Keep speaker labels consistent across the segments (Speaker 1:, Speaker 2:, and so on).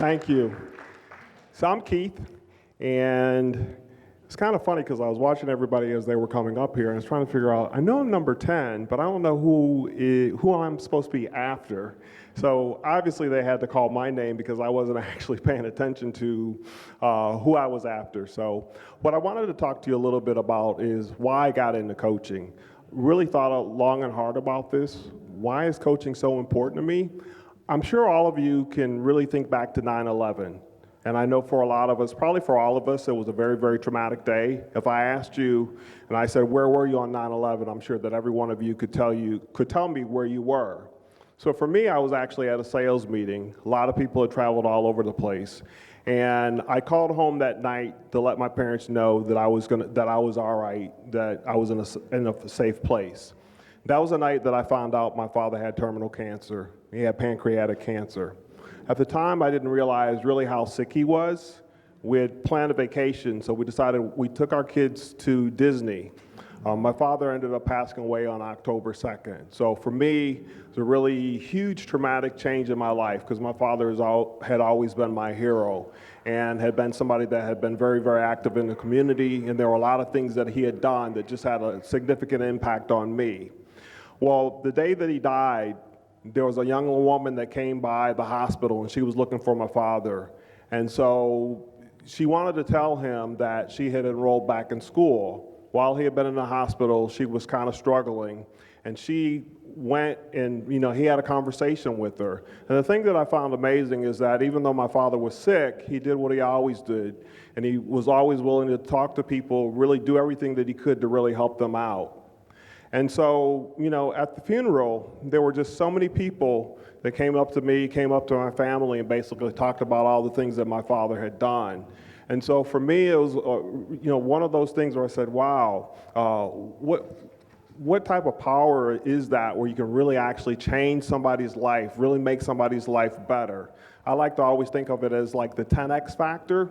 Speaker 1: Thank you. So I'm Keith, and it's kind of funny because I was watching everybody as they were coming up here, and I was trying to figure out, I know I'm number 10, but I don't know who I'm supposed to be after. So obviously they had to call my name because I wasn't actually paying attention to who I was after. So what I wanted to talk to you a little bit about is why I got into coaching. Really thought long and hard about this. Why is coaching so important to me? I'm sure all of you can really think back to 9/11. And I know for a lot of us, probably for all of us, it was a very, very traumatic day. If I asked you and I said, where were you on 9/11? I'm sure that every one of you could tell me where you were. So for me, I was actually at a sales meeting. A lot of people had traveled all over the place. And I called home that night to let my parents know that I was all right, that I was in a safe place. That was the night that I found out my father had terminal cancer. He had pancreatic cancer. At the time, I didn't realize really how sick he was. We had planned a vacation, so we took our kids to Disney. My father ended up passing away on October 2nd. So for me, it was a really huge traumatic change in my life because my father had always been my hero and had been somebody that had been very, very active in the community, and there were a lot of things that he had done that just had a significant impact on me. Well, the day that he died, there was a young woman that came by the hospital, and she was looking for my father. And so she wanted to tell him that she had enrolled back in school. While he had been in the hospital, she was kind of struggling, and she went and, he had a conversation with her. And the thing that I found amazing is that even though my father was sick, he did what he always did, and he was always willing to talk to people, really do everything that he could to really help them out. And so, at the funeral, there were just so many people that came up to me, came up to my family, and basically talked about all the things that my father had done. And so for me, it was, one of those things where I said, wow, what type of power is that where you can really actually change somebody's life, really make somebody's life better? I like to always think of it as like the 10X factor.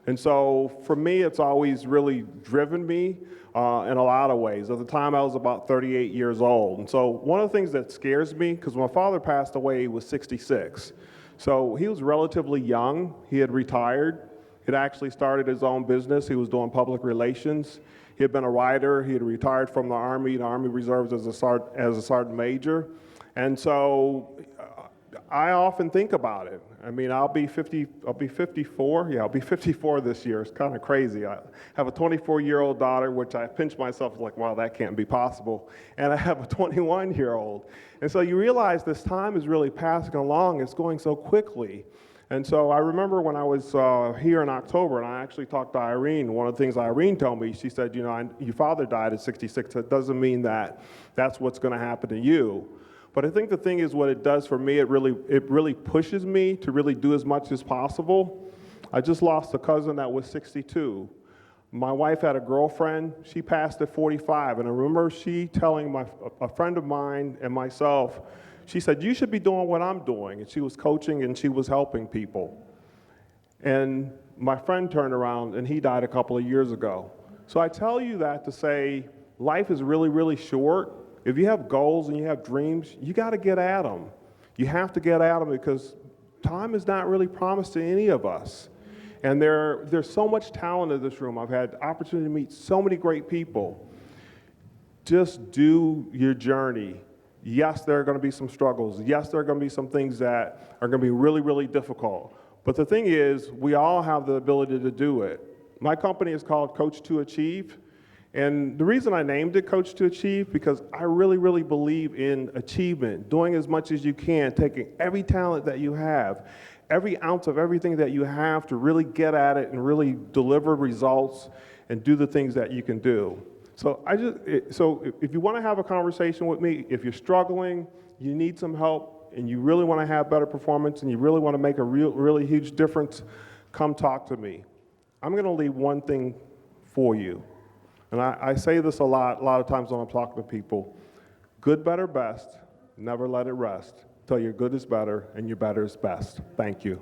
Speaker 1: And so for me, it's always really driven me in a lot of ways. At the time, I was about 38 years old. And so one of the things that scares me, because when my father passed away, he was 66. So he was relatively young. He had retired. He'd actually started his own business. He was doing public relations. He had been a writer. He had retired from the Army Reserves as a sergeant major. And so I often think about it. I mean, I'll be 54. Yeah, I'll be 54 this year. It's kind of crazy. I have a 24-year-old daughter, which I pinch myself like, wow, that can't be possible. And I have a 21-year-old. And so you realize this time is really passing along. It's going so quickly. And so I remember when I was here in October, and I actually talked to Irene. One of the things Irene told me, she said, your father died at 66. It doesn't mean that that's what's going to happen to you. But I think the thing is what it does for me, it really pushes me to really do as much as possible. I just lost a cousin that was 62. My wife had a girlfriend. She passed at 45. And I remember she telling a friend of mine and myself, she said, you should be doing what I'm doing. And she was coaching and she was helping people. And my friend turned around and he died a couple of years ago. So I tell you that to say life is really, really short. If you have goals and you have dreams, you got to get at them. You have to get at them because time is not really promised to any of us. And there's so much talent in this room. I've had the opportunity to meet so many great people. Just do your journey. Yes, there are going to be some struggles. Yes, there are going to be some things that are going to be really, really difficult. But the thing is, we all have the ability to do it. My company is called Coach to Achieve. And the reason I named it Coach to Achieve, because I really, really believe in achievement, doing as much as you can, taking every talent that you have, every ounce of everything that you have to really get at it and really deliver results and do the things that you can do. So if you want to have a conversation with me, if you're struggling, you need some help, and you really want to have better performance, and you really want to make a really huge difference, come talk to me. I'm going to leave one thing for you. And I say this a lot of times when I'm talking to people. Good, better, best. Never let it rest. Till your good is better and your better is best. Thank you.